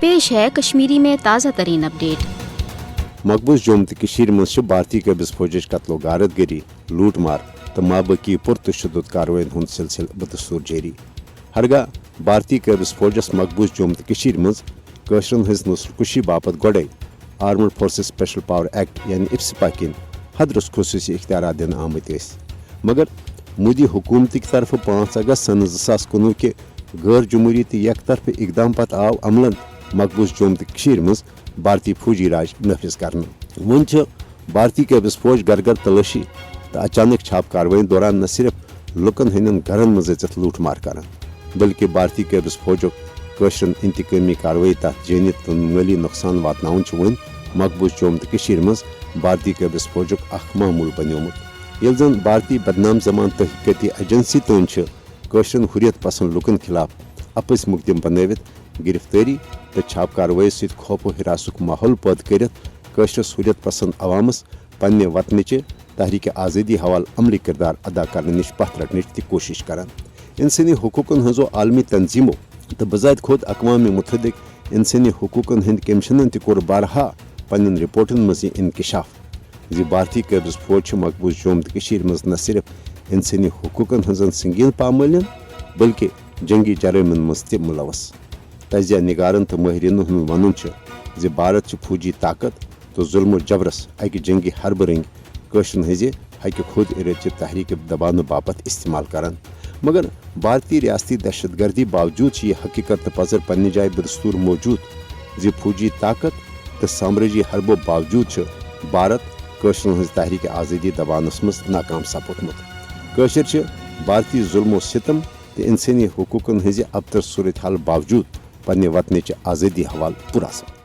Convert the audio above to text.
پیش ہے کشمیری میں تازہ ترین اپڈیٹ۔ مقبوض جوم تو مز بھارتی قابض فوجچ قتل و غارت گری، لوٹ مار تو مابقی پرتشدد کاروائن ہند سلسلہ بدستور جاری۔ ہرگاہ بھارتی قابض فوجس مقبوض جوم تو مز قشرن ہز نسل کشی باپت گوڑے armed forces special power act یعنی اپسپا کن حدرس خصوصی اختیارات دن آمت مگر مودی حکومت کی طرف 5 اگست سن 2019 کے غیر جمہوری تو یک طرف اقدام پتہ آو عملن مقبوض جوم تو مز بھارتی فوجی راج نافذ کرنا۔ ون بھارتی قابض فوج گھر گھر تلاشی تو اچانک چھاپ کاروائین دوران نہ صرف لکن ہند گھرن مز اچت لوٹ مار کران بلکہ بھارتی قابض فوجو قشرن انتقامی کاروائی تحت جانی تو مالی نقصان واتناون ون مقبوض جوم تو مز بھارتی قابض فوجک اخ معمول بنیومت یل زن بھارتی بدنام زمان تحقیقاتی ایجنسی تون قشرن حریت پسند لکن خلاف اپز مقدم بنوت گرفتاری تو چھاپ کاروائی ست خوف و حراسک ماحول پید کرت قشرس حریت پسند عوامس پنہ وطنچ تحریک آزادی حوالہ عملی کردار ادا کرنے نش پتھ رٹنچ تہ کوشش کران۔ انسانی حقوقن ہزو عالمی تنظیموں تو بذات خود اقوام متحدک انسانی حقوقن ہند کمیشنن تہ کور بارہا پنن رپورٹن مز یہ انکشاف زی بھارتی قابض فوج مقبوض جوم تو مز نہ صرف انسانی حقوقن ہزن سنگین پامالین بلکہ جنگی جرائمن مز تہ ملوث۔ تجزیہ نگارن تو ماہرین ہند ون زی بھارت فوجی طاقت تو ظلم و جبرس اکہ جنگی حرب رنگ قشرن ہز حق خود ارادچہ تحریک دباؤ باپت استعمال کران مگر بھارتی ریاستی دہشت گردی باوجود یہ حقیقت تو پذر پنہ جائے بدستور موجود زی فوجی طاقت تو سامراجی حربو باوجود بھارت قشرن ہز تحریک آزادی دبانس مز ناکام سپودمت۔ قشر بھارتی ظلم و ستم تو انسانی حقوقن ہز ابتر صورتحال باوجود پنہ وطنچ آزادی حوالہ پراسان۔